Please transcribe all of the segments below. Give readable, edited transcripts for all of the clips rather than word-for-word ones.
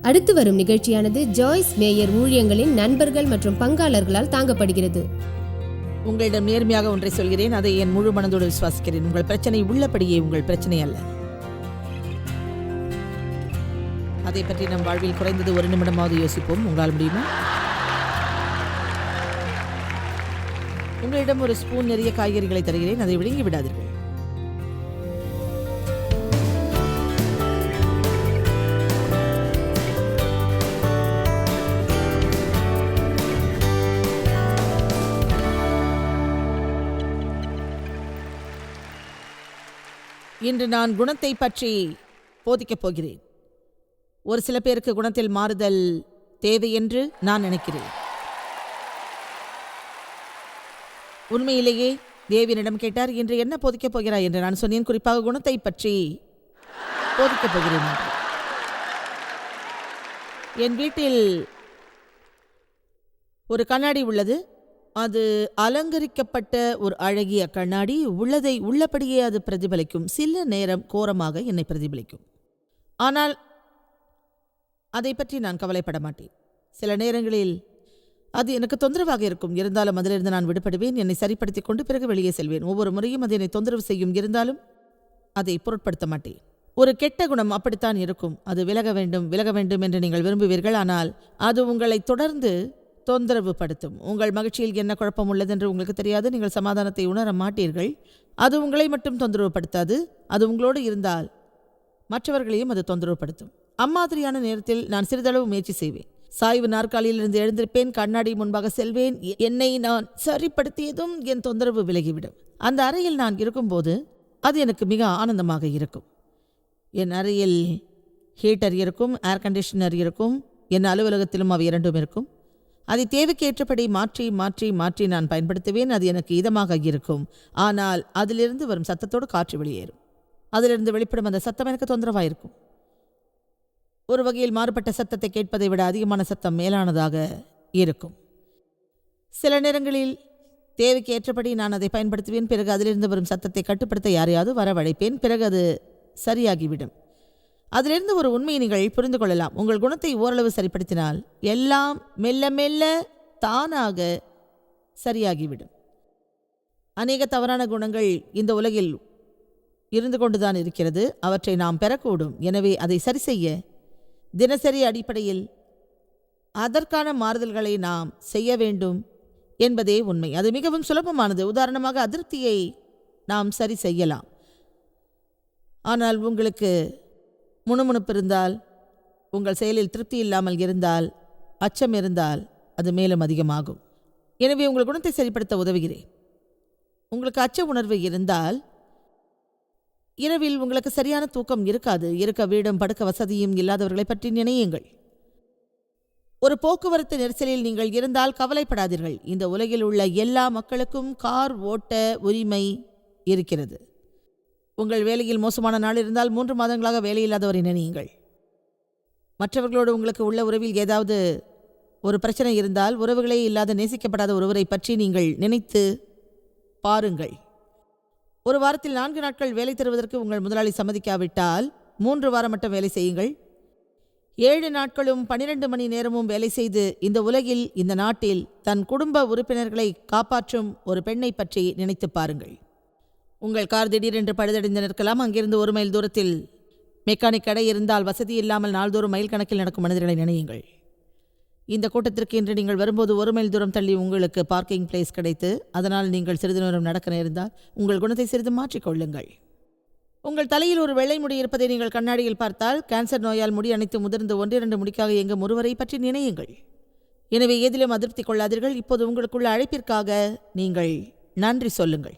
அடுத்து வரும் நிகழ்ச்சியானது ஜாய்ஸ் மேயர் ஊழியங்களின் நண்பர்கள் மற்றும் பங்காளர்களால் தாங்கப்படுகிறது. உங்களிடம் நேர்மையாக ஒன்றை சொல்கிறேன், அதை என் முழு மனதோடு விசுவாசிக்கிறேன். உங்கள் பிரச்சனை உள்ளபடியே உங்கள் பிரச்சனை அல்ல. அதை பற்றி நம் வாழ்வில் குறைந்தது ஒரு நிமிடமாவது யோசிப்போம். உங்களால் முடியுமா? உங்களிடம் ஒரு ஸ்பூன் நிறைய காய்கறிகளை தருகிறேன், அதை விழுங்கி விடாதீர்கள். இன்று நான் குணத்தை பற்றி போதிக்கப் போகிறேன். ஒரு சில பேருக்கு குணத்தில் மாறுதல் தேவை என்று நான் நினைக்கிறேன். உண்மையிலேயே தேவியனிடம் கேட்டார், இன்று என்ன போதிக்கப் போகிறாய் என்று. நான் சொன்னேன், குறிப்பாக குணத்தை பற்றி போதிக்கப் போகிறேன். என் வீட்டில் ஒரு கண்ணாடி உள்ளது. அது அலங்கரிக்கப்பட்ட ஒரு அழகிய கண்ணாடி. உள்ளதை உள்ளபடியே அது பிரதிபலிக்கும். சில நேரம் கோரமாக என்னை பிரதிபலிக்கும். ஆனால் அதை பற்றி நான் கவலைப்பட மாட்டேன். சில நேரங்களில் அது எனக்கு தொந்தரவாக இருக்கும். இருந்தாலும் அதிலிருந்து நான் விடுபடுவேன். என்னை சரிப்படுத்திக் கொண்டு பிறகு வெளியே செல்வேன். ஒவ்வொரு முறையும் அது என்னை தொந்தரவு செய்யும். இருந்தாலும் அதை பொருட்படுத்த மாட்டேன். ஒரு கெட்ட குணம் அப்படித்தான் இருக்கும். அது விலக வேண்டும் என்று நீங்கள் விரும்புவீர்கள். ஆனால் அது உங்களை தொடர்ந்து தொந்தரவு படுத்தும். உங்கள் மகிழ்ச்சியில் என்ன குழப்பம் உள்ளதென்று உங்களுக்கு தெரியாது. நீங்கள் சமாதானத்தை உணர மாட்டீர்கள். அது உங்களை மட்டும் தொந்தரவு படுத்தாது. அது உங்களோடு இருந்தால் மற்றவர்களையும் அது தொந்தரவு படுத்தும். அம்மாதிரியான நேரத்தில் நான் சிறிதளவு முயற்சி செய்வேன். சாய்வு நாற்காலியிலிருந்து எழுந்திருப்பேன், கண்ணாடி முன்பாக செல்வேன். என்னை நான் சரிப்படுத்தியதும் என் தொந்தரவு விலகிவிடும். அந்த அறையில் நான் இருக்கும்போது அது எனக்கு மிக ஆனந்தமாக இருக்கும். என் அறையில் ஹீட்டர் இருக்கும், ஏர் கண்டிஷனர் இருக்கும். என் அலுவலகத்திலும் அவை இரண்டும் இருக்கும். அதை தேவைக்கேற்றபடி மாற்றி மாற்றி மாற்றி நான் பயன்படுத்துவேன். அது எனக்கு இதமாக இருக்கும். ஆனால் அதிலிருந்து வரும் சத்தத்தோடு காற்று வெளியேறும். அதிலிருந்து வெளிப்படும் அந்த சத்தம் எனக்கு தொந்தரவாயிருக்கும். ஒரு வகையில் மாறுபட்ட சத்தத்தை கேட்பதை விட அதிகமான சத்தம் மேலானதாக இருக்கும். சில நேரங்களில் தேவைக்கு ஏற்றபடி நான் அதை பயன்படுத்துவேன். பிறகு அதிலிருந்து வரும் சத்தத்தை கட்டுப்படுத்த யாரையாவது வரவழைப்பேன். பிறகு அது சரியாகிவிடும். அதிலிருந்து ஒரு உண்மையை நீங்கள் புரிந்து கொள்ளலாம். உங்கள் குணத்தை ஓரளவு சரிப்படுத்தினால் எல்லாம் மெல்ல மெல்ல தானாக சரியாகிவிடும். அநேக தவறான குணங்கள் இந்த உலகில் இருந்து கொண்டுதான் இருக்கிறது. அவற்றை நாம் பெறக்கூடும். எனவே அதை சரி செய்ய தினசரி அடிப்படையில் அதற்கான மாறுதல்களை நாம் செய்ய வேண்டும் என்பதே உண்மை. அது மிகவும் சுலபமானது. உதாரணமாக, அதிருப்தியை நாம் சரி செய்யலாம். ஆனால் உங்களுக்கு முணுமுணுப்பு இருந்தால், உங்கள் செயலில் திருப்தி இல்லாமல் இருந்தால், அச்சம் இருந்தால் அது மேலும் அதிகமாகும். எனவே உங்கள் குணத்தை சரிப்படுத்த உதவுகிறேன். உங்களுக்கு அச்ச உணர்வு இருந்தால் இரவில் உங்களுக்கு சரியான தூக்கம் இருக்காது. இருக்க வீடும் படுக்க வசதியும் இல்லாதவர்களை பற்றி நினையுங்கள். ஒரு போக்குவரத்து நெரிசலில் நீங்கள் இருந்தால் கவலைப்படாதீர்கள். இந்த உலகில் உள்ள எல்லா மக்களுக்கும் கார் ஓட்ட உரிமை இருக்கிறது. உங்கள் வேலையில் மோசமான நாள் இருந்தால் 3 மாதங்களாக வேலையில்லாதவரை நினையுங்கள். மற்றவர்களோடு உங்களுக்கு உள்ள உறவில் ஏதாவது ஒரு பிரச்சனை இருந்தால், உறவுகளே இல்லாத நேசிக்கப்படாத ஒருவரை பற்றி நீங்கள் நினைத்து பாருங்கள். ஒரு வாரத்தில் 4 நாட்கள் வேலை தருவதற்கு உங்கள் முதலாளி சம்மதிக்காவிட்டால் 3 வாரம் மட்டும் வேலை செய்யுங்கள். 7 நாட்களும் 12 மணி நேரமும் வேலை செய்து இந்த உலகில், இந்த நாட்டில் தன் குடும்ப உறுப்பினர்களை காப்பாற்றும் ஒரு பெண்ணை பற்றி நினைத்து பாருங்கள். உங்கள் கார் திடீரென்று பழுதடைந்து நிற்கலாம். அங்கிருந்து 1 மைல் தூரத்தில் மெக்கானிக் கடை இருந்தால் வசதி இல்லாமல் நாள்தோறும் மைல் கணக்கில் நடக்கும் மனிதர்களை நினையுங்கள். இந்த கூட்டத்திற்கு இன்று நீங்கள் வரும்போது 1 மைல் தூரம் தள்ளி உங்களுக்கு பார்க்கிங் பிளேஸ் கிடைத்து அதனால் நீங்கள் சிறிது நேரம் நடக்க நேர்ந்தால் உங்கள் குணத்தை சிறிது மாற்றிக்கொள்ளுங்கள். உங்கள் தலையில் ஒரு வெள்ளை முடி இருப்பதை நீங்கள் கண்ணாடியில் பார்த்தால், கேன்சர் நோயால் முடி அனைத்து முதிர்ந்து 1-2 முடிக்காக எங்கும் ஒருவரை பற்றி நினையுங்கள். எனவே எதிலும் அதிருப்தி கொள்ளாதீர்கள். இப்போது உங்களுக்குள்ள அழைப்பிற்காக நீங்கள் நன்றி சொல்லுங்கள்.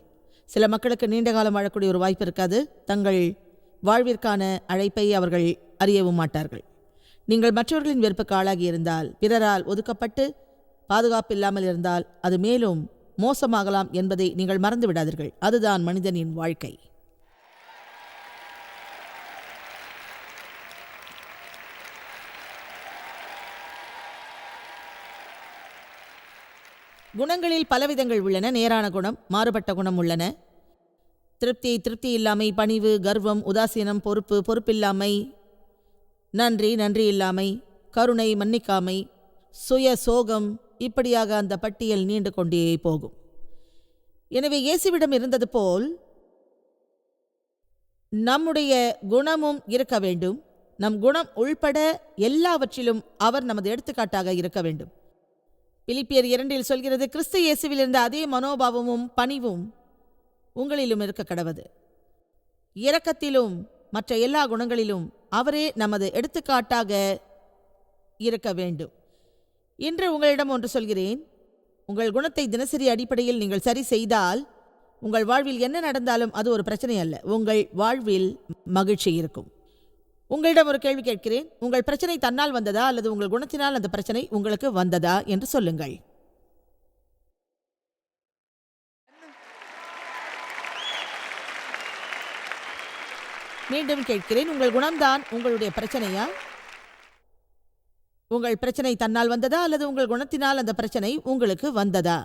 சில மக்களுக்கு நீண்ட காலம் வாழக்கூடிய ஒரு வாய்ப்பு இருக்காது. தங்கள் வாழ்விற்கான அழைப்பை அவர்கள் அறியவும் மாட்டார்கள். நீங்கள் மற்றவர்களின் வெறுப்புக்கு ஆளாகி இருந்தால், பிறரால் ஒதுக்கப்பட்டு பாதுகாப்பு இல்லாமல் இருந்தால் அது மேலும் மோசமாகலாம் என்பதை நீங்கள் மறந்து விடாதீர்கள். அதுதான் மனிதனின் வாழ்க்கை. குணங்களில் பலவிதங்கள் உள்ளன. நேரான குணம், மாறுபட்ட குணம் உள்ளன. திருப்தி இல்லாமை, பணிவு, கர்வம், உதாசீனம், பொறுப்பில்லாமை, நன்றி இல்லாமை, கருணை, மன்னிக்காமை, சுய சோகம், இப்படியாக அந்த பட்டியல் நீண்டு கொண்டே போகும். எனவே இயேசுவிடம் இருந்தது போல் நம்முடைய குணமும் இருக்க வேண்டும். நம் குணம் உள்பட எல்லாவற்றிலும் அவர் நமது எடுத்துக்காட்டாக இருக்க வேண்டும். பிலிப்பியர் 2 சொல்கிறது, கிறிஸ்து இயேசுவில் இருந்த அதே மனோபாவமும் பணிவும் உங்களிலும் இருக்க கடவது. இரக்கத்திலும் மற்ற எல்லா குணங்களிலும் அவரே நமது எடுத்துக்காட்டாக இருக்க வேண்டும். இன்று உங்களிடம் ஒன்று சொல்கிறேன். உங்கள் குணத்தை தினசரி அடிப்படையில் நீங்கள் சரி செய்தால் உங்கள் வாழ்வில் என்ன நடந்தாலும் அது ஒரு பிரச்சனை அல்ல. உங்கள் வாழ்வில் மகிழ்ச்சி இருக்கும். உங்களிடம் ஒரு கேள்வி கேட்கிறேன். உங்கள் பிரச்சனை தன்னால் வந்ததா அல்லது உங்கள் குணத்தினால் அந்த பிரச்சனை உங்களுக்கு வந்ததா என்று சொல்லுங்கள். மீண்டும் கேட்கிறேன், உங்கள் குணம்தான் உங்களுடைய பிரச்சனையா? உங்கள் பிரச்சனை தன்னால் வந்ததா அல்லது உங்கள் குணத்தினால் அந்த பிரச்சனை உங்களுக்கு வந்ததா?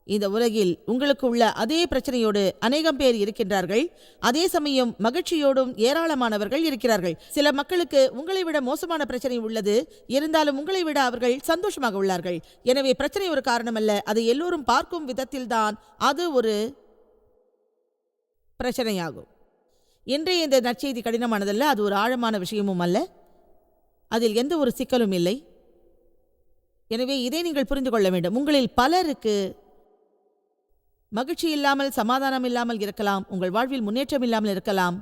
இந்த உலகில் உங்களுக்கு உள்ள அதே பிரச்சனையோடு அநேகம் பேர் இருக்கின்றார்கள். அதே சமயம் மகிழ்ச்சியோடும் ஏராளமானவர்கள் இருக்கிறார்கள். சில மக்களுக்கு உங்களை விட மோசமான பிரச்சனை உள்ளது, இருந்தாலும் உங்களை விட அவர்கள் சந்தோஷமாக உள்ளார்கள். எனவே பிரச்சனை ஒரு காரணமல்ல, அதை எல்லோரும் பார்க்கும் விதத்தில்தான் அது ஒரு பிரச்சனையாகும். இன்றைய இந்த நற்செய்தி கடினமானதல்ல, அது ஒரு ஆழமான விஷயமும் அல்ல, அதில் எந்த ஒரு சிக்கலும் இல்லை. எனவே இதை நீங்கள் புரிந்து கொள்ள வேண்டும். உங்களில் பலருக்கு மகிழ்ச்சி இல்லாமல், சமாதானம் இல்லாமல் இருக்கலாம், உங்கள் வாழ்வில் முன்னேற்றம் இல்லாமல் இருக்கலாம்.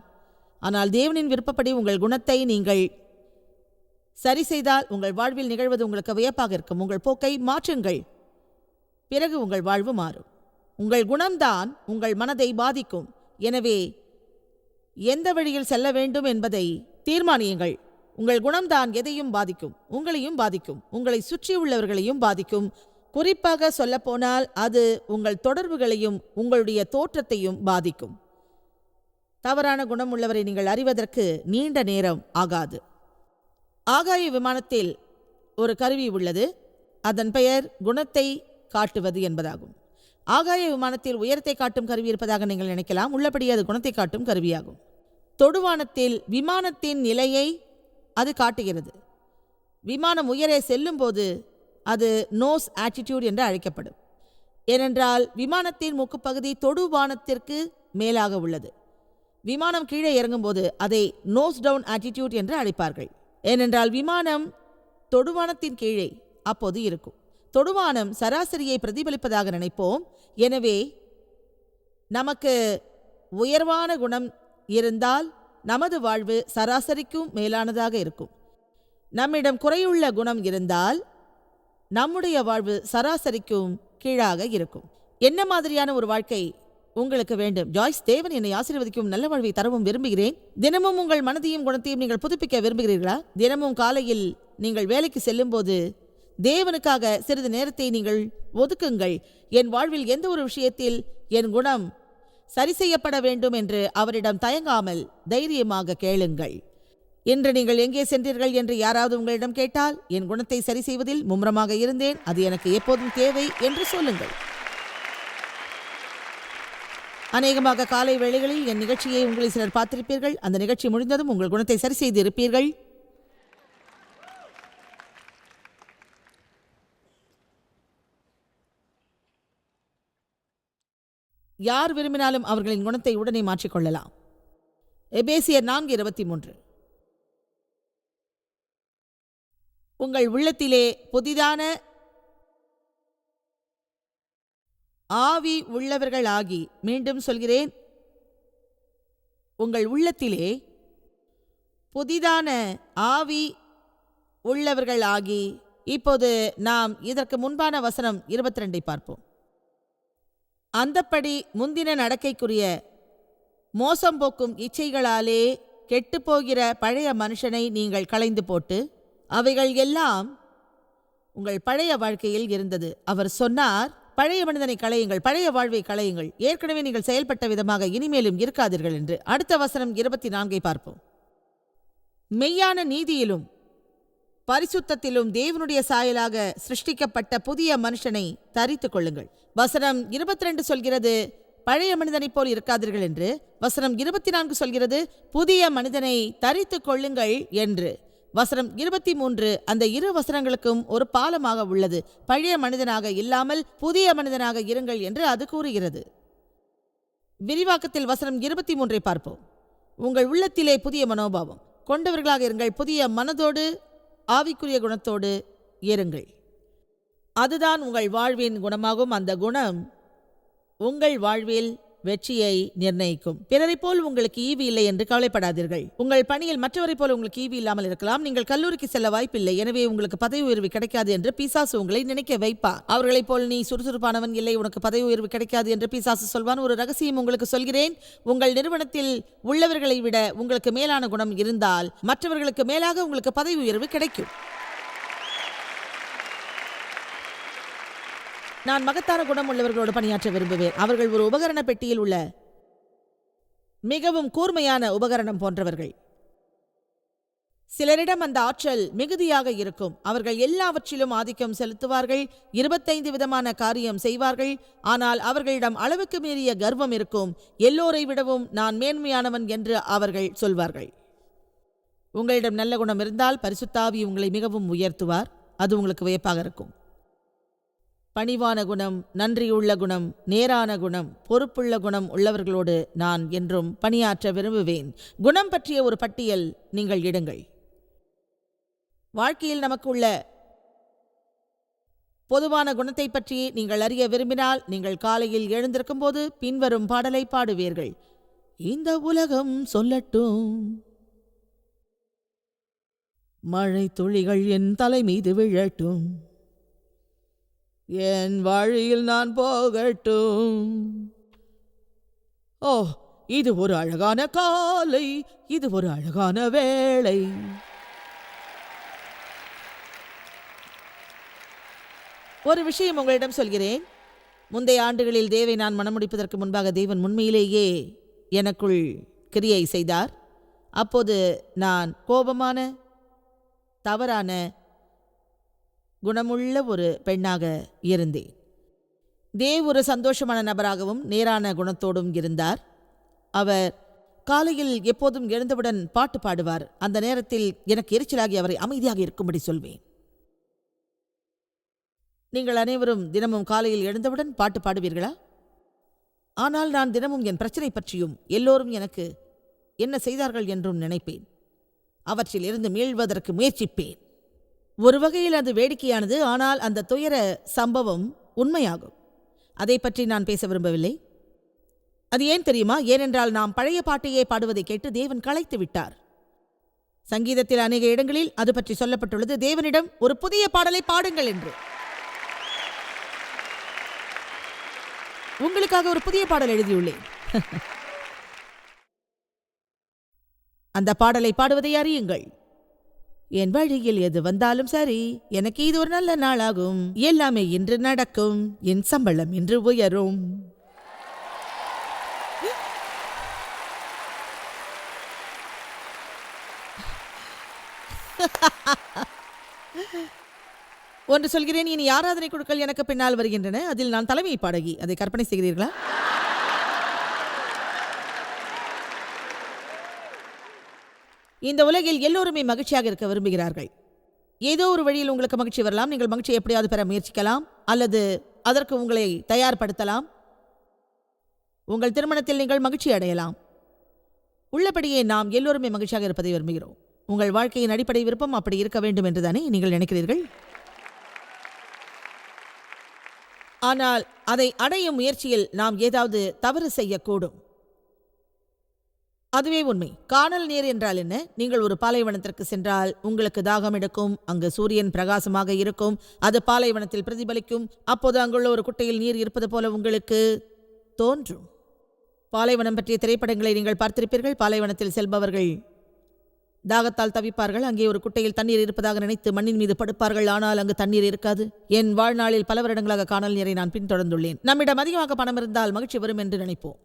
ஆனால் தேவனின் விருப்பப்படி உங்கள் குணத்தை நீங்கள் சரி செய்தால் உங்கள் வாழ்வில் நிகழ்வது உங்களுக்கு வியப்பாக இருக்கும். உங்கள் போக்கை மாற்றுங்கள், பிறகு உங்கள் வாழ்வு மாறும். உங்கள் குணம்தான் உங்கள் மனதை பாதிக்கும். எனவே எந்த வழியில் செல்ல வேண்டும் என்பதை தீர்மானியுங்கள். உங்கள் குணம்தான் எதையும் பாதிக்கும், உங்களையும் பாதிக்கும், உங்களை சுற்றியுள்ளவர்களையும் பாதிக்கும். குறிப்பாக சொல்லப்போனால் அது உங்கள் தொடர்புகளையும் உங்களுடைய தோற்றத்தையும் பாதிக்கும். தவறான குணம் உள்ளவரை நீங்கள் அறிவதற்கு நீண்ட நேரம் ஆகாது. ஆகாய விமானத்தில் ஒரு கருவி உள்ளது. அதன் பெயர் குணத்தை காட்டுவது என்பதாகும். ஆகாய விமானத்தில் உயரத்தை காட்டும் கருவி இருப்பதாக நீங்கள் நினைக்கலாம். உள்ளபடி அது குணத்தை காட்டும் கருவியாகும். தொடுவானத்தில் விமானத்தின் நிலையை அது காட்டுகிறது. விமானம் உயரே செல்லும் போது அது நோஸ் ஆட்டிடியூட் என்று அழைக்கப்படும். ஏனென்றால் விமானத்தின் மூக்குப்பகுதி தொடுவானத்திற்கு மேலாக உள்ளது. விமானம் கீழே இறங்கும்போது அதை நோஸ் டவுன் ஆட்டிடியூட் என்று அழைப்பார்கள். ஏனென்றால் விமானம் தொடுவானத்தின் கீழே அப்போது இருக்கும். தொடுவானம் சராசரியை பிரதிபலிப்பதாக நினைப்போம். எனவே நமக்கு உயர்வான குணம் இருந்தால் நமது வாழ்வு சராசரிக்கும் மேலானதாக இருக்கும். நம்மிடம் குறையுள்ள குணம் இருந்தால் நம்முடைய வாழ்வு சராசரிக்கும் கீழாக இருக்கும். என்ன மாதிரியான ஒரு வாழ்க்கை உங்களுக்கு வேண்டும்? ஜாய்ஸ், தேவன் என்னை ஆசீர்வதிக்கும் நல்ல வாழ்வை தரவும் விரும்புகிறேன். தினமும் உங்கள் மனதையும் குணத்தையும் நீங்கள் புதுப்பிக்க விரும்புகிறீர்களா? தினமும் காலையில் நீங்கள் வேலைக்கு செல்லும்போது தேவனுக்காக சிறிது நேரத்தை நீங்கள் ஒதுக்குங்கள். என் வாழ்வில் எந்த ஒரு விஷயத்தில் என் குணம் சரி செய்யப்பட வேண்டும் என்று அவரிடம் தயங்காமல் தைரியமாக கேளுங்கள். இன்று நீங்கள் எங்கே சென்றீர்கள் என்று யாராவது உங்களிடம் கேட்டால், என் குணத்தை சரி செய்வதில் மும்முரமாக இருந்தேன், அது எனக்கு எப்போதும் தேவை என்று சொல்லுங்கள். அநேகமாக காலை வேளைகளில் என் நிகழ்ச்சியை உங்களில் சிலர் பார்த்திருப்பீர்கள். அந்த நிகழ்ச்சி முடிந்ததும் உங்கள் குணத்தை சரி செய்து இருப்பீர்கள். யார் விரும்பினாலும் அவர்களின் குணத்தை உடனே மாற்றிக்கொள்ளலாம். எபேசியர் 4:23. உங்கள் உள்ளத்திலே புதிதான ஆவி உள்ளவர்களாகி, மீண்டும் சொல்கிறேன், உங்கள் உள்ளத்திலே புதிதான ஆவி உள்ளவர்களாகி. இப்போது நாம் இதற்கு முன்பான வசனம் 22 பார்ப்போம். அந்தப்படி முந்தின நடக்கைக்குரிய மோசம் போக்கும் இச்சைகளாலே கெட்டுப்போகிற பழைய மனுஷனை நீங்கள் களைந்து போட்டு, அவைகள் எல்லாம் உங்கள் பழைய வாழ்க்கையில் இருந்தது. அவர் சொன்னார், பழைய மனிதனை களையுங்கள், பழைய வாழ்வை களையுங்கள், ஏற்கனவே நீங்கள் செயல்பட்ட விதமாக இனிமேலும் இருக்காதீர்கள் என்று. அடுத்த வசனம் 24 பார்ப்போம். மெய்யான நீதியிலும் பரிசுத்தத்திலும் தேவனுடைய சாயலாக சிருஷ்டிக்கப்பட்ட புதிய மனுஷனை தரித்து கொள்ளுங்கள். வசனம் 22 சொல்கிறது பழைய மனிதனைப் போல் இருக்காதீர்கள் என்று. வசனம் 24 சொல்கிறது புதிய மனிதனை தரித்து கொள்ளுங்கள் என்று. வசனம் 23 அந்த இரு வசனங்களுக்கும் ஒரு பாலமாக உள்ளது. பழைய மனிதனாக இல்லாமல் புதிய மனிதனாக இருங்கள் என்று அது கூறுகிறது. விரிவாக்கத்தில் வசனம் 23 பார்ப்போம். உங்கள் உள்ளத்திலே புதிய மனோபாவம் கொண்டவர்களாக இருங்கள், புதிய மனதோடு ஆவிக்குரிய குணத்தோடு இருங்கள். அதுதான் உங்கள் வாழ்வின் குணமாகும். அந்த குணம் உங்கள் வாழ்வில் வெற்றியை நிர்ணயிக்கும். பிறரை போல் உங்களுக்கு ஈவு இல்லை என்று கவலைப்படாதீர்கள். உங்கள் பணியில் மற்றவரை போல் உங்களுக்கு ஈவு இல்லாமல் இருக்கலாம். நீங்கள் கல்லூரிக்கு செல்ல வாய்ப்பில்லை, எனவே உங்களுக்கு பதவி உயர்வு கிடைக்காது என்று பிசாசு உங்களை நினைக்க வைப்பார். அவர்களைப் போல் நீ சுறுசுறுப்பானவன் இல்லை, உனக்கு பதவி உயர்வு கிடைக்காது என்று பிசாசு சொல்வான். ஒரு ரகசியம் உங்களுக்கு சொல்கிறேன். உங்கள் நிறுவனத்தில் உள்ளவர்களை விட உங்களுக்கு மேலான குணம் இருந்தால் மற்றவர்களுக்கு மேலாக உங்களுக்கு பதவி உயர்வு கிடைக்கும். நான் மகத்தான குணம் உள்ளவர்களோடு பணியாற்ற விரும்புவேன். அவர்கள் ஒரு உபகரண பெட்டியில் உள்ள மிகவும் கூர்மையான உபகரணம் போன்றவர்கள். சிலரிடம் அந்த ஆற்றல் மிகுதியாக இருக்கும். அவர்கள் எல்லாவற்றிலும் ஆதிக்கம் செலுத்துவார்கள், 25 விதமான காரியம் செய்வார்கள். ஆனால் அவர்களிடம் அளவுக்கு மீறிய கர்வம் இருக்கும். எல்லோரை விடவும் நான் மேன்மையானவன் என்று அவர்கள் சொல்வார்கள். உங்களிடம் நல்ல குணம் இருந்தால் பரிசுத்த ஆவி உங்களை மிகவும் உயர்த்துவார். அது உங்களுக்கு வியப்பாக இருக்கும். பணிவான குணம், நன்றியுள்ள குணம், நேரான குணம், பொறுப்புள்ள குணம் உள்ளவர்களோடு நான் என்றும் பணியாற்ற விரும்புவேன். குணம் பற்றிய ஒரு பட்டியல் நீங்கள் இடுங்கள். வாழ்க்கையில் நமக்கு உள்ள பொதுவான குணத்தை பற்றி நீங்கள் அறிய விரும்பினால் நீங்கள் காலையில் எழுந்திருக்கும் போது பின்வரும் பாடலை பாடுவீர்கள். இந்த உலகம் சொல்லட்டும், மழை துளிகள் என் தலை மீது விழட்டும், என் வழியில் நான் போகட்டும். ஓ, இது ஒரு அழகான காலை, இது ஒரு அழகான வேளை. ஒரு விஷயம் உங்களிடம் சொல்கிறேன். முந்தைய ஆண்டுகளில் தேவை நான் மணமுடிப்பதற்கு முன்பாக தேவன் உண்மையிலேயே எனக்குள் கிரியை செய்தார். அப்போது நான் கோபமான, தவறான, குணமுள்ள ஒரு பெண்ணாக இருந்தேன். தேவ் ஒரு சந்தோஷமான நபராகவும் நேரான குணத்தோடும் இருந்தார். அவர் காலையில் எப்போதும் எழுந்தவுடன் பாட்டு பாடுவார். அந்த நேரத்தில் எனக்கு எரிச்சலாகி அவரை அமைதியாக இருக்கும்படி சொல்வேன். நீங்கள் அனைவரும் தினமும் காலையில் எழுந்தவுடன் பாட்டு பாடுவீர்களா? ஆனால் நான் தினமும் என் பிரச்சனை பற்றியும் எல்லோரும் எனக்கு என்ன செய்தார்கள் என்றும் நினைப்பேன். அவற்றில் இருந்து மீள்வதற்கு முயற்சிப்பேன். ஒரு வகையில் அது வேடிக்கையானது, ஆனால் அந்த துயர சம்பவம் உண்மையாகும். அதை பற்றி நான் பேச விரும்பவில்லை. அது ஏன் தெரியுமா? ஏனென்றால் நாம் பழைய பாட்டையே பாடுவதை கேட்டு தேவன் களைத்து விட்டார். சங்கீதத்தில் அநேக இடங்களில் அது பற்றி சொல்லப்பட்டுள்ளது. தேவனிடம் ஒரு புதிய பாடலை பாடுங்கள் என்று. உங்களுக்காக ஒரு புதிய பாடல் எழுதியுள்ளேன். அந்த பாடலை பாடுவதை அறியுங்கள். என் வழியில் எது வந்தாலும் சரி, எனக்கு இது ஒரு நல்ல நாளாகும். எல்லாமே இன்று நடக்கும். என் சம்பளம் இன்று உயரும். ஒன்று சொல்கிறேன், இனி ஆராதனை குழுக்கள் எனக்கு பின்னால் வருகின்றன. அதில் நான் தலைமை பாடகி. அதை கற்பனை செய்கிறீர்களா? இந்த உலகில் எல்லோருமே மகிழ்ச்சியாக இருக்க விரும்புகிறார்கள். ஏதோ ஒரு வழியில் உங்களுக்கு மகிழ்ச்சி வரலாம். நீங்கள் மகிழ்ச்சியை எப்படியாவது பெற முயற்சிக்கலாம், அல்லது அதற்கு உங்களை தயார்படுத்தலாம். உங்கள் திருமணத்தில் நீங்கள் மகிழ்ச்சி அடையலாம். உள்ளபடியே நாம் எல்லோருமே மகிழ்ச்சியாக இருப்பதை விரும்புகிறோம். உங்கள் வாழ்க்கையின் அடிப்படை விருப்பம் அப்படி இருக்க வேண்டும் என்றுதானே நீங்கள் நினைக்கிறீர்கள்? ஆனால் அதை அடையும் முயற்சியில் நாம் ஏதாவது தவறு செய்யக்கூடும். அதுவே உண்மை. கானல் நீர் என்றால் என்ன? நீங்கள் ஒரு பாலைவனத்திற்கு சென்றால் உங்களுக்கு தாகம் எடுக்கும். அங்கு சூரியன் பிரகாசமாக இருக்கும். அது பாலைவனத்தில் பிரதிபலிக்கும். அப்போது அங்குள்ள ஒரு குட்டையில் நீர் இருப்பது போல உங்களுக்கு தோன்றும். பாலைவனம் பற்றிய திரைப்படங்களை நீங்கள் பார்த்திருப்பீர்கள். பாலைவனத்தில் செல்பவர்கள் தாகத்தால் தவிப்பார்கள். அங்கே ஒரு குட்டையில் தண்ணீர் இருப்பதாக நினைத்து மண்ணின் மீது படுப்பார்கள். ஆனால் அங்கு தண்ணீர் இருக்காது. என் வாழ்நாளில் பல வருடங்களாக கானல் நீரை நான் பின்தொடர்ந்துள்ளேன். நம்மிடம் அதிகமாக பணம் இருந்தால் மகிழ்ச்சி வரும் என்று நினைப்போம்.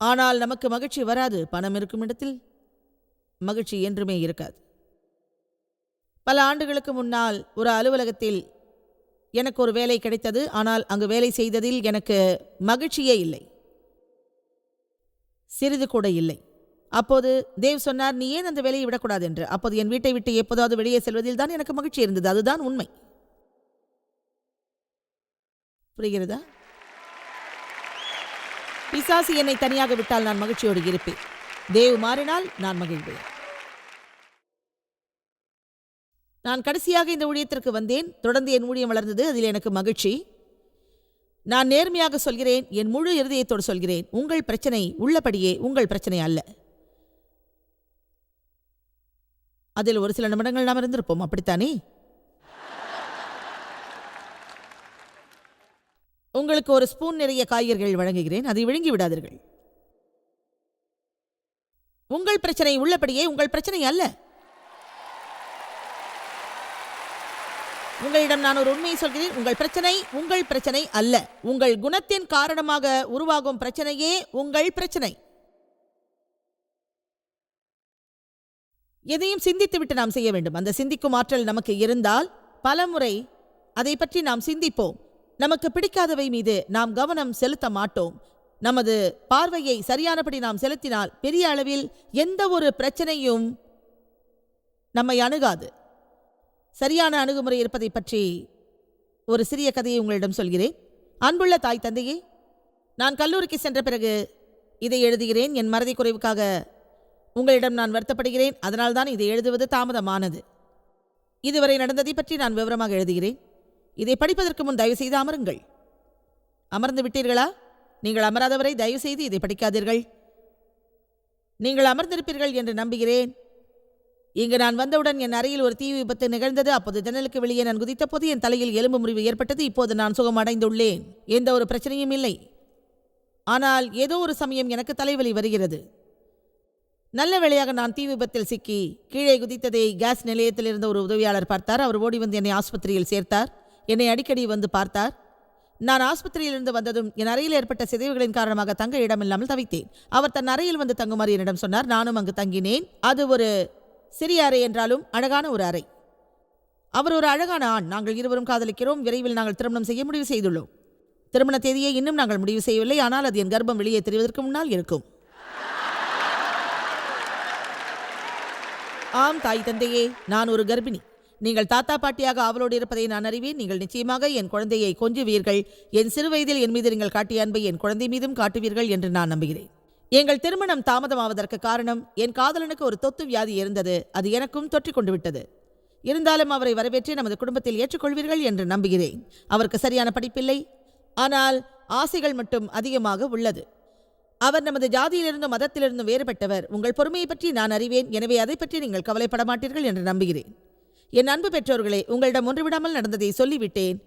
ஆனால் நமக்கு மகிழ்ச்சி வராது. பணம் இருக்கும் இடத்தில் மகிழ்ச்சி என்றுமே இருக்காது. பல ஆண்டுகளுக்கு முன்னால் ஒரு அலுவலகத்தில் எனக்கு ஒரு வேலை கிடைத்தது. ஆனால் அங்கு வேலை செய்ததில் எனக்கு மகிழ்ச்சியே இல்லை, சிறிது கூட இல்லை. அப்போது தேவ் சொன்னார், நீ ஏன் அந்த வேலையை விடக்கூடாது என்று. அப்போது என் வீட்டை விட்டு எப்போதாவது வெளியே செல்வதில் தான் எனக்கு மகிழ்ச்சி இருந்தது. அதுதான் உண்மை. புரிகிறதா? பிசாசு என்னை தனியாக விட்டால் நான் மகிழ்ச்சியோடு இருப்பேன். தேவ் மாறினால் நான் மகிழ்வேன். நான் கடைசியாக இந்த ஊழியத்திற்கு வந்தேன். தொடர்ந்து என் ஊழியம் வளர்ந்தது. அதில் எனக்கு மகிழ்ச்சி. நான் நேர்மையாக சொல்கிறேன், என் முழு இருதயத்தோடு சொல்கிறேன், உங்கள் பிரச்சனை உள்ளபடியே உங்கள் பிரச்சனை அல்ல. அதில் ஒரு சில நிமிடங்கள் நாம் இருந்திருப்போம், அப்படித்தானே? உங்களுக்கு ஒரு ஸ்பூன் நிறைய காய்கறிகள் வழங்குகிறேன், அதை விழுங்கி விடாதீர்கள். உங்கள் பிரச்சனை உள்ளபடியே உங்கள் பிரச்சனை அல்ல. உங்களிடம் நான் ஒரு உண்மையை சொல்கிறேன், உங்கள் பிரச்சனை அல்ல. உங்கள் குணத்தின் காரணமாக உருவாகும் பிரச்சனையே உங்கள் பிரச்சனை. எதையும் சிந்தித்துவிட்டு நாம் செய்ய வேண்டும். அந்த சிந்திக்கும் ஆற்றல் நமக்கு இருந்தால் பலமுறை அதை பற்றி நாம் சிந்திப்போம். நமக்கு பிடிக்காதவை மீது நாம் கவனம் செலுத்த மாட்டோம். நமது பார்வையை சரியானபடி நாம் செலுத்தினால் பெரிய அளவில் எந்த ஒரு பிரச்சனையும் நம்மை அணுகாது. சரியான அணுகுமுறை இருப்பதை பற்றி ஒரு சிறிய கதையை உங்களிடம் சொல்கிறேன். அன்புள்ள தாய் தந்தையே, நான் கல்லூரிக்கு சென்ற பிறகு இதை எழுதுகிறேன். என் மறதி குறைவுக்காக உங்களிடம் நான் வருத்தப்படுகிறேன். அதனால்தான் இதை எழுதுவது தாமதமானது. இதுவரை நடந்ததை பற்றி நான் விவரமாக எழுதுகிறேன். இதை படிப்பதற்கு முன் தயவு செய்து அமருங்கள். அமர்ந்து விட்டீர்களா? நீங்கள் அமராதவரை தயவு செய்து இதை படிக்காதீர்கள். நீங்கள் அமர்ந்திருப்பீர்கள் என்று நம்புகிறேன். இங்கு நான் வந்தவுடன் என் அறையில் ஒரு தீ விபத்து நிகழ்ந்தது. அப்போது ஜன்னலுக்கு வெளியே நான் குதித்த போது என் தலையில் எலும்பு முறிவு ஏற்பட்டது. இப்போது நான் சுகமடைந்துள்ளேன். எந்த ஒரு பிரச்சனையும் இல்லை. ஆனால் ஏதோ ஒரு சமயம் எனக்கு தலைவலி வருகிறது. நல்ல வேளையாக நான் தீ விபத்தில் சிக்கி கீழே குதித்ததை கேஸ் நிலையத்தில் இருந்த ஒரு உதவியாளர் பார்த்தார். அவர் ஓடி வந்து என்னை ஆஸ்பத்திரியில் சேர்த்தார். என்னை அடிக்கடி வந்து பார்த்தார். நான் ஆஸ்பத்திரியிலிருந்து வந்ததும் என் அறையில் ஏற்பட்ட சிதைவுகளின் காரணமாக தங்க இடமில்லாமல் தவித்தேன். அவர் தன் அறையில் வந்து தங்குமாறு என்னிடம் சொன்னார். நானும் அங்கு தங்கினேன். அது ஒரு சிறிய அறை என்றாலும் அழகான ஒரு அறை. அவர் ஒரு அழகான ஆண். நாங்கள் இருவரும் காதலிக்கிறோம். விரைவில் நாங்கள் திருமணம் செய்ய முடிவு செய்துள்ளோம். திருமண தேதியை இன்னும் நாங்கள் முடிவு செய்யவில்லை. ஆனால் அது என் கர்ப்பம் வெளியே தெரிவதற்கு முன்னால் இருக்கும். ஆம் தாய் தந்தையே, நான் ஒரு கர்ப்பிணி. நீங்கள் தாத்தா பாட்டியாக ஆவலோடு இருப்பதை நான் அறிவேன். நீங்கள் நிச்சயமாக என் குழந்தையை கொஞ்சுவீர்கள். என் சிறு வயதில் என் மீது நீங்கள் காட்டிய அன்பை என் குழந்தை மீதும் காட்டுவீர்கள் என்று நான் நம்புகிறேன். எங்கள் திருமணம் தாமதமாவதற்கு காரணம் என் காதலனுக்கு ஒரு தொத்து வியாதி இருந்தது. அது எனக்கும் தொற்றிக் கொண்டு விட்டது. இருந்தாலும் அவரை வரவேற்று நமது குடும்பத்தில் ஏற்றுக்கொள்வீர்கள் என்று நம்புகிறேன். அவருக்கு சரியான படிப்பில்லை, ஆனால் ஆசைகள் மட்டும் அதிகமாக உள்ளது. அவர் நமது ஜாதியிலிருந்து மதத்திலிருந்து வேறுபட்டவர். உங்கள் பொறுமையை பற்றி நான் அறிவேன். எனவே அதை பற்றி நீங்கள் கவலைப்பட மாட்டீர்கள் என்று நம்புகிறேன். என் அன்பு பெற்றோர்களே, உங்களிடம் ஒன்றுவிடாமல் நடந்ததை சொல்லிவிட்டேன்.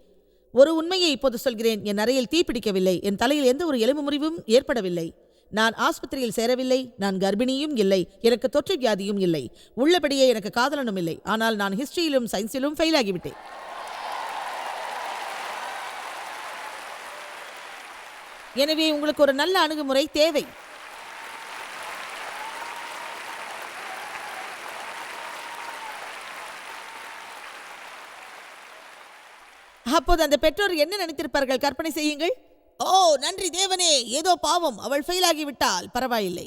ஒரு உண்மையை இப்போது சொல்கிறேன். என் அறையில் தீப்பிடிக்கவில்லை. என் தலையில் எந்த ஒரு எலும்பு முறிவும் ஏற்படவில்லை. நான் ஆஸ்பத்திரியில் சேரவில்லை. நான் கர்ப்பிணியும் இல்லை. எனக்கு தொற்று வியாதியும் இல்லை. உள்ளபடியே எனக்கு காதலனும் இல்லை. ஆனால் நான் ஹிஸ்டரியிலும் சயின்ஸிலும் ஃபெயில் ஆகிவிட்டேன். எனவே உங்களுக்கு ஒரு நல்ல அணுகுமுறை தேவை. அப்போது அந்த பெற்றோர் என்ன நினைத்திருப்பார்கள்? கற்பனை செய்யுங்கள். ஓ நன்றி தேவனே, ஏதோ பாவம், அவள் ஃபெயில் ஆகிவிட்டால் பரவாயில்லை.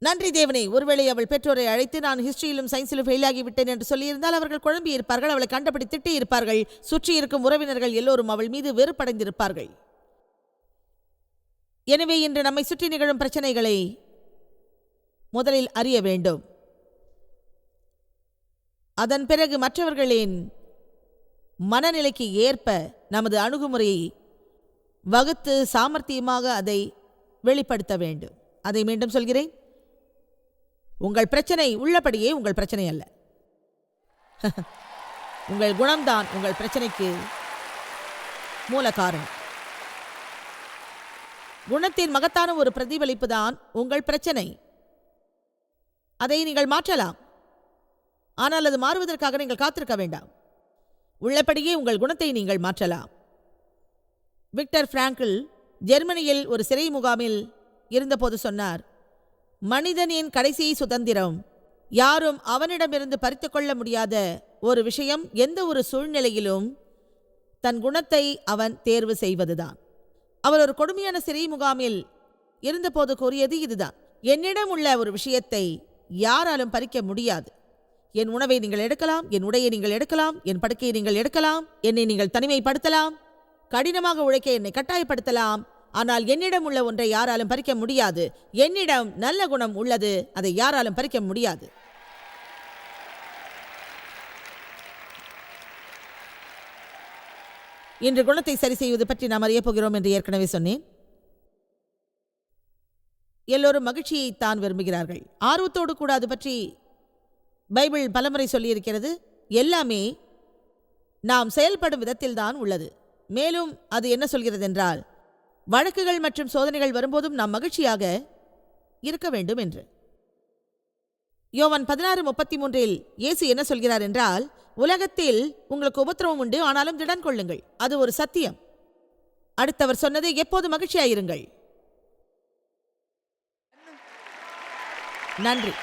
நன்றி தேவனே. ஒருவேளை அவள் பெற்றோரை அழைத்து நான் ஹிஸ்டரியிலும் சயின்ஸிலும் ஃபெயில் ஆகிவிட்டேன் என்று சொல்லியிருந்தால் அவர்கள் குழம்பி இருப்பார்கள். அவளை கண்டபடி திட்டி இருப்பார்கள். சுற்றி இருக்கும் உறவினர்கள் எல்லோரும் அவள் மீது வெறுப்படைந்திருப்பார்கள். எனவே இன்று நம்மை சுற்றி நிகழும் பிரச்சனைகளை முதலில் அறிய வேண்டும். அதன் பிறகு மற்றவர்களின் மனநிலைக்கு ஏற்ப நமது அணுகுமுறையை வகுத்து சாமர்த்தியமாக அதை வெளிப்படுத்த வேண்டும். அதை மீண்டும் சொல்கிறேன். உங்கள் பிரச்சனை உள்ளபடியே உங்கள் பிரச்சனை அல்ல. உங்கள் குணம்தான் உங்கள் பிரச்சனைக்கு மூல காரணம். குணத்தின் மகத்தான ஒரு பிரதிபலிப்பு தான் உங்கள் பிரச்சனை. அதை நீங்கள் மாற்றலாம். ஆனால் அது மாறுவதற்காக நீங்கள் காத்திருக்க வேண்டாம். உள்ளபடியே உங்கள் குணத்தை நீங்கள் மாற்றலாம். விக்டர் பிராங்கிள் ஜெர்மனியில் ஒரு சிறை முகாமில் இருந்தபோது சொன்னார், மனிதனின் கடைசி சுதந்திரம் யாரும் அவனிடமிருந்து பறித்து கொள்ள முடியாத ஒரு விஷயம் எந்த ஒரு சூழ்நிலையிலும் தன் குணத்தை அவன் தேர்வு செய்வதுதான். அவர் ஒரு கொடுமையான சிறை முகாமில் இருந்தபோது கூறியது இதுதான். என்னிடம் உள்ள ஒரு விஷயத்தை யாராலும் பறிக்க முடியாது. என் உணவை நீங்கள் எடுக்கலாம், என் உடையை நீங்கள் எடுக்கலாம், என் படுக்கையை நீங்கள் எடுக்கலாம், என்னை நீங்கள் தனிமைப்படுத்தலாம், கடினமாக உழைக்க என்னை கட்டாயப்படுத்தலாம். ஆனால் என்னிடம் உள்ள ஒன்றை யாராலும் பறிக்க முடியாது. என்னிடம் நல்ல குணம் உள்ளது, அதை யாராலும் பறிக்க முடியாது. இன்று குணத்தை சரி செய்வது பற்றி நாம் அறியப் போகிறோம் என்று ஏற்கனவே சொன்னேன். எல்லோரும் மகிழ்ச்சியை தான் விரும்புகிறார்கள். ஆர்வத்தோடு கூட அது பற்றி பைபிள் பலமுறை சொல்லியிருக்கிறது. எல்லாமே நாம் செயல்படும் விதத்தில்தான் உள்ளது. மேலும் அது என்ன சொல்கிறது என்றால், வழக்குகள் மற்றும் சோதனைகள் வரும்போதும் நாம் மகிழ்ச்சியாக இருக்க வேண்டும் என்று. யோவான் 16:33 இயேசு என்ன சொல்கிறார் என்றால், உலகத்தில் உங்களுக்கு உபத்திரவம் உண்டு, ஆனாலும் திடன் கொள்ளுங்கள். அது ஒரு சத்தியம். அடுத்தவர் சொன்னது, எப்போது மகிழ்ச்சியாயிருங்கள். நன்றி.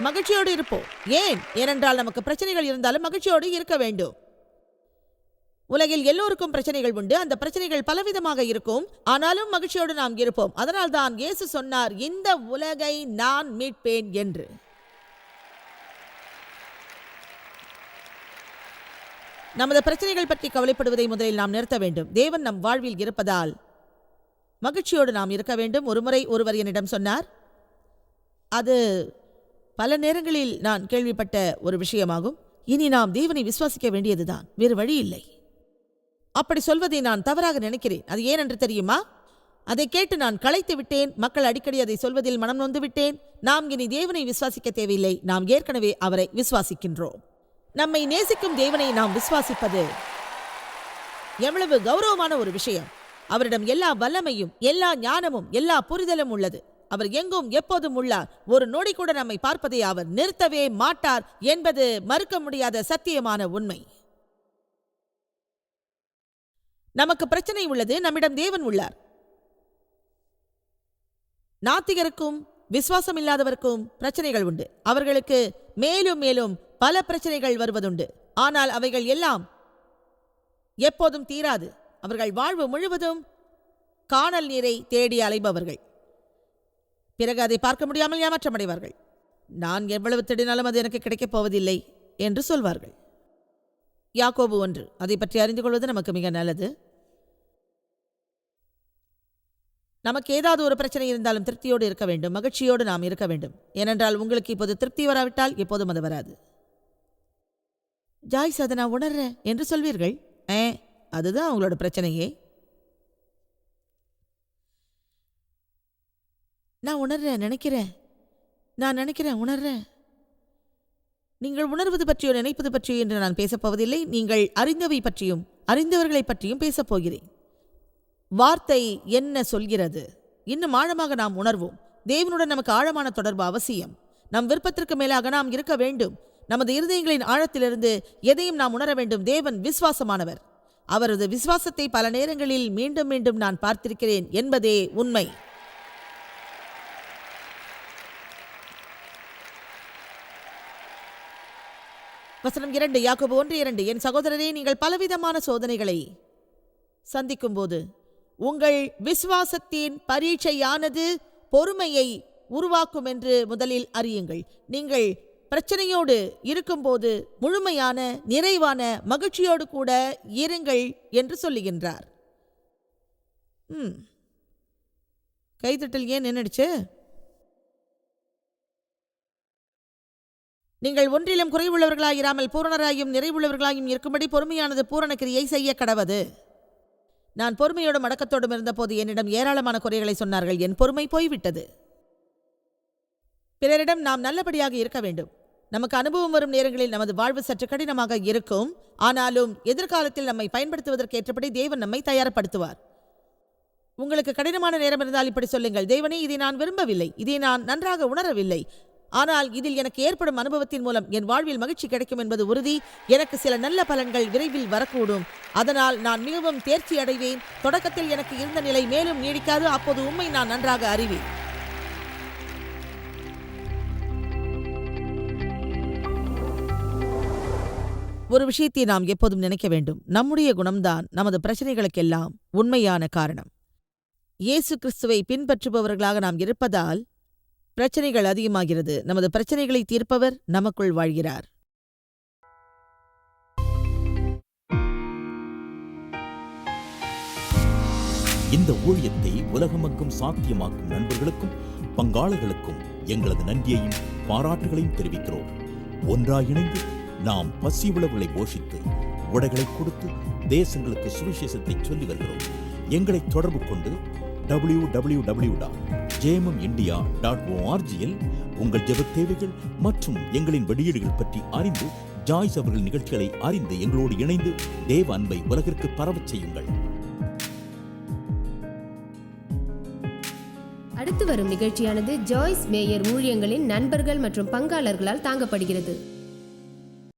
மகிழ்ச்சியோடு இருப்போம். ஏனென்றால் நமக்கு பிரச்சனைகள் இருந்தாலும் மகிழ்ச்சியோடு இருக்க வேண்டும். உலகில் எல்லோருக்கும் பிரச்சனைகள் உண்டு. அந்த பிரச்சனைகள் பலவிதமாக இருக்கும். ஆனாலும் மகிழ்ச்சியோடு நாம் இருப்போம். அதனால்தான் இயேசு சொன்னார், இந்த உலகை நான் மீட்பேன் என்று. நமது பிரச்சனைகள் பற்றி கவலைப்படுவதை முதலில் நாம் நிறுத்த வேண்டும். தேவன் நம் வாழ்வில் இருப்பதால் மகிழ்ச்சியோடு நாம் இருக்க வேண்டும். ஒருமுறை ஒருவர் என்னிடம் சொன்னார், அது பல நேரங்களில் நான் கேள்விப்பட்ட ஒரு விஷயமாகும். இனி நாம் தேவனை விசுவாசிக்க வேண்டியதுதான், வேறு வழி இல்லை. அப்படி சொல்வதை நான் தவறாக நினைக்கிறேன். அது ஏனென்று தெரியுமா? அதை கேட்டு நான் களைத்து விட்டேன். மக்கள் அடிக்கடி அதை சொல்வதில் மனம் நொந்து விட்டேன். நாம் இனி தேவனை விசுவாசிக்க தேவையில்லை. நாம் ஏற்கனவே அவரை விசுவாசிக்கின்றோம். நம்மை நேசிக்கும் தேவனை நாம் விசுவாசிப்பது எவ்வளவு கௌரவமான ஒரு விஷயம். அவரிடம் எல்லா வல்லமையும், எல்லா ஞானமும், எல்லா புரிதலும் உள்ளது. அவர் எங்கும் எப்போதும் உள்ளார். ஒரு நொடி கூட நம்மை பார்ப்பதை அவர் நிறுத்தவே மாட்டார் என்பது மறுக்க முடியாத சத்தியமான உண்மை. நமக்கு பிரச்சனை உள்ளது, நம்மிடம் தேவன் உள்ளார். நாத்திகருக்கும் விசுவாசம் இல்லாதவருக்கும் பிரச்சனைகள் உண்டு. அவர்களுக்கு மேலும் மேலும் பல பிரச்சனைகள் வருவதுண்டு. ஆனால் அவைகள் எல்லாம் எப்போதும் தீராது. அவர்கள் வாழ்வு முழுவதும் காணல் நீரை தேடி அலைபவர்கள். பிறகு அதை பார்க்க முடியாமல் ஏமாற்றமடைவார்கள். நான் எவ்வளவு தேடினாலும் அது எனக்கு கிடைக்கப் போவதில்லை என்று சொல்வார்கள். யாக்கோபு 1 அதை பற்றி அறிந்து கொள்வது நமக்கு மிக நல்லது. நமக்கு ஏதாவது ஒரு பிரச்சனை இருந்தாலும் திருப்தியோடு இருக்க வேண்டும், மகிழ்ச்சியோடு நாம் இருக்க வேண்டும். ஏனென்றால் உங்களுக்கு இப்போது திருப்தி வராவிட்டால் எப்போதும் அது வராது. ஜாய்ஸ், அதை நான் உணர்றேன் என்று சொல்வீர்கள். அதுதான் அவங்களோட பிரச்சனையே. நான் உணர்றேன், நான் நினைக்கிறேன், உணர்றேன். நீங்கள் உணர்வது பற்றியோ நினைப்பது பற்றியோ என்று நான் பேசப்போவதில்லை. நீங்கள் அறிந்தவை பற்றியும் அறிந்தவர்களை பற்றியும் பேசப் போகிறேன். வார்த்தை என்ன சொல்கிறது? இன்னும் ஆழமாக நாம் உணர்வோம். தேவனுடன் நமக்கு ஆழமான தொடர்பு அவசியம். நம் விருப்பத்திற்கு மேலாக நாம் இருக்க வேண்டும். நமது இருதயங்களின் ஆழத்திலிருந்து எதையும் நாம் உணர வேண்டும். தேவன் விசுவாசமானவர். அவரது விசுவாசத்தை பல நேரங்களில் மீண்டும் மீண்டும் நான் பார்த்திருக்கிறேன் என்பதே உண்மை. வசனம் 2, யாக்கோபு 1:2. என் சகோதரரே, நீங்கள் பலவிதமான சோதனைகளை சந்திக்கும் போது உங்கள் விசுவாசத்தின் பரீட்சையானது பொறுமையை உருவாக்கும் என்று முதலில் அறியுங்கள். நீங்கள் பிரச்சனையோடு இருக்கும்போது முழுமையான நிறைவான மகிழ்ச்சியோடு கூட இருங்கள் என்று சொல்லுகின்றார். கைத்தட்டல் ஏன் நின்னுடுச்சு? நீங்கள் ஒன்றிலும் குறைவுள்ளவர்களாயிராமல் பூரணராயும் நிறைவுள்ளவர்களாயும் இருக்கும்படி பொறுமையானது பூரண கிரியை செய்ய கடவது. நான் பொறுமையோடும் அடக்கத்தோடும் இருந்தபோது என்னிடம் ஏராளமான குறைகளை சொன்னார்கள். என் பொறுமை போய்விட்டது. பிறரிடம் நாம் நல்லபடியாக இருக்க வேண்டும். நமக்கு அனுபவம் வரும் நேரங்களில் நமது வாழ்வு சற்று கடினமாக இருக்கும். ஆனாலும் எதிர்காலத்தில் நம்மை பயன்படுத்துவதற்கு ஏற்றபடி தேவன் நம்மை தயார்படுத்துவார். உங்களுக்கு கடினமான நேரம் இருந்தால் இப்படி சொல்லுங்கள், தேவனே, இதை நான் விரும்பவில்லை, இதை நான் நன்றாக உணரவில்லை. ஆனால் இதில் எனக்கு ஏற்படும் அனுபவத்தின் மூலம் என் வாழ்வில் மகிழ்ச்சி கிடைக்கும் என்பது உறுதி. எனக்கு சில நல்ல பலன்கள் விரைவில் வரக்கூடும். அதனால் நான் மிகவும் தேர்ச்சி அடைவேன். தொடக்கத்தில் எனக்கு இருந்த நிலை மேலும் நீடிக்காது. அப்போது உண்மை நான் நன்றாக அறிவேன். ஒரு விஷயத்தை நாம் எப்போதும் நினைக்க வேண்டும். நம்முடைய குணம்தான் நமது பிரச்சனைகளுக்கெல்லாம் உண்மையான காரணம். இயேசு கிறிஸ்துவை பின்பற்றுபவர்களாக நாம் இருப்பதால் பிரச்சனைகள் அதிகமாகிறது. நமது பிரச்சனைகளை தீர்ப்பவர் நமக்குள் வாழ்கிறார். இந்த ஊழியத்தை உலகமெங்கும் சாத்தியமாக்கும் நண்பர்களுக்கும் பங்காளர்களுக்கும் எங்களது நன்றியையும் பாராட்டுகளையும் தெரிவிக்கிறோம். ஒன்றாய் இணைந்து நாம் பசியுள்ளவர்களை போஷித்து உடைகளை கொடுத்து தேசங்களுக்கு சுவிசேஷத்தை சொல்லி வருகிறோம். எங்களை தொடர்பு கொண்டு www.jmumindia.org-இல் உங்கள் ஜெப தேவைகள் மற்றும் எங்களின் வெளியீடுகள் பற்றி அறிந்து ஜாய்ஸ் அவர்கள் நிகழ்ச்சிகளை அறிந்து எங்களோடு இணைந்து தேவ அன்பை உலகிற்கு பரவச் செய்யுங்கள். அடுத்து வரும் நிகழ்ச்சியானது ஜாய்ஸ் மேயர் ஊழியங்களின் நண்பர்கள் மற்றும் பங்காளர்களால் தாங்கப்படுகிறது.